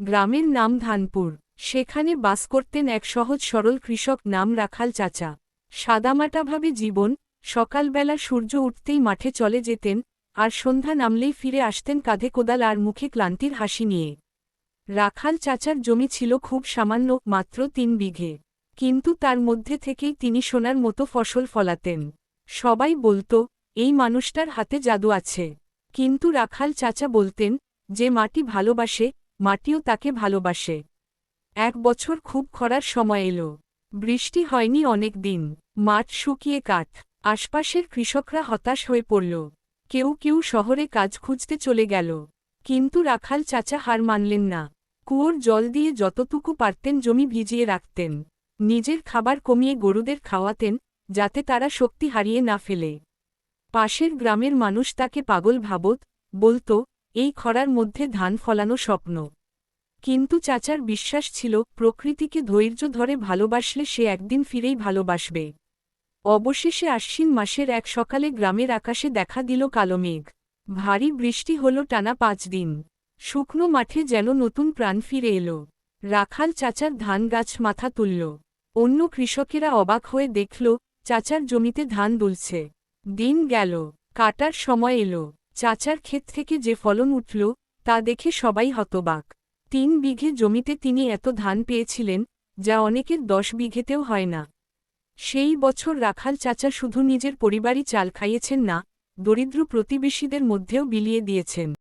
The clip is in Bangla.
গ্রামের নাম ধানপুর। সেখানে বাস করতেন এক সহজ সরল কৃষক নাম রাখাল চাচা। সাদামাটাভাবে জীবন, সকালবেলা সূর্য উঠতেই মাঠে চলে যেতেন, আর সন্ধ্যা নামলেই ফিরে আসতেন কাঁধে কোদাল আর মুখে ক্লান্তির হাসি নিয়ে। রাখাল চাচার জমি ছিল খুব সামান্য, মাত্র ৩ বিঘে। কিন্তু তার মধ্যে থেকেই তিনি সোনার মতো ফসল ফলাতেন। সবাই বলত, এই মানুষটার হাতে জাদু আছে। কিন্তু রাখাল চাচা বলতেন, যে মাটি ভালোবাসে, মাটিও তাকে ভালোবাসে। এক বছর খুব খরার সময় এলো। বৃষ্টি হয়নি অনেক দিন। মাঠ শুকিয়ে কাঠ। আশপাশের কৃষকরা হতাশ হয়ে পড়ল। কেউ কেউ শহরে কাজ খুঁজতে চলে গেল। কিন্তু রাখাল চাচা হার মানলেন না। কুয়োর জল দিয়ে যতটুকু পারতেন জমি ভিজিয়ে রাখতেন। নিজের খাবার কমিয়ে গরুদের খাওয়াতেন, যাতে তারা শক্তি হারিয়ে না ফেলে। পাশের গ্রামের মানুষ তাকে পাগল ভাবত, বলত, এই খরার মধ্যে ধান ফলানো স্বপ্ন। কিন্তু চাচার বিশ্বাস ছিল, প্রকৃতিকে ধৈর্য ধরে ভালোবাসলে সে একদিন ফিরেই ভালোবাসবে। অবশেষে আশ্বিন মাসের এক সকালে গ্রামের আকাশে দেখা দিল কালো মেঘ। ভারী বৃষ্টি হল টানা ৫ দিন। শুকনো মাঠে যেন নতুন প্রাণ ফিরে এলো। রাখাল চাচার ধান গাছ মাথা তুলল। অন্য কৃষকেরা অবাক হয়ে দেখল, চাচার জমিতে ধান দুলছে। দিন গেল, কাটার সময় এলো। চাচার ক্ষেত থেকে যে ফলন উঠল, তা দেখে সবাই হতবাক। ৩ বিঘে জমিতে তিনি এত ধান পেয়েছিলেন, যা অনেকের ১০ বিঘেতেও হয় না। সেই বছর রাখাল চাচা শুধু নিজের পরিবারই চাল খাইয়েছেন না, দরিদ্র প্রতিবেশীদের মধ্যেও বিলিয়ে দিয়েছেন।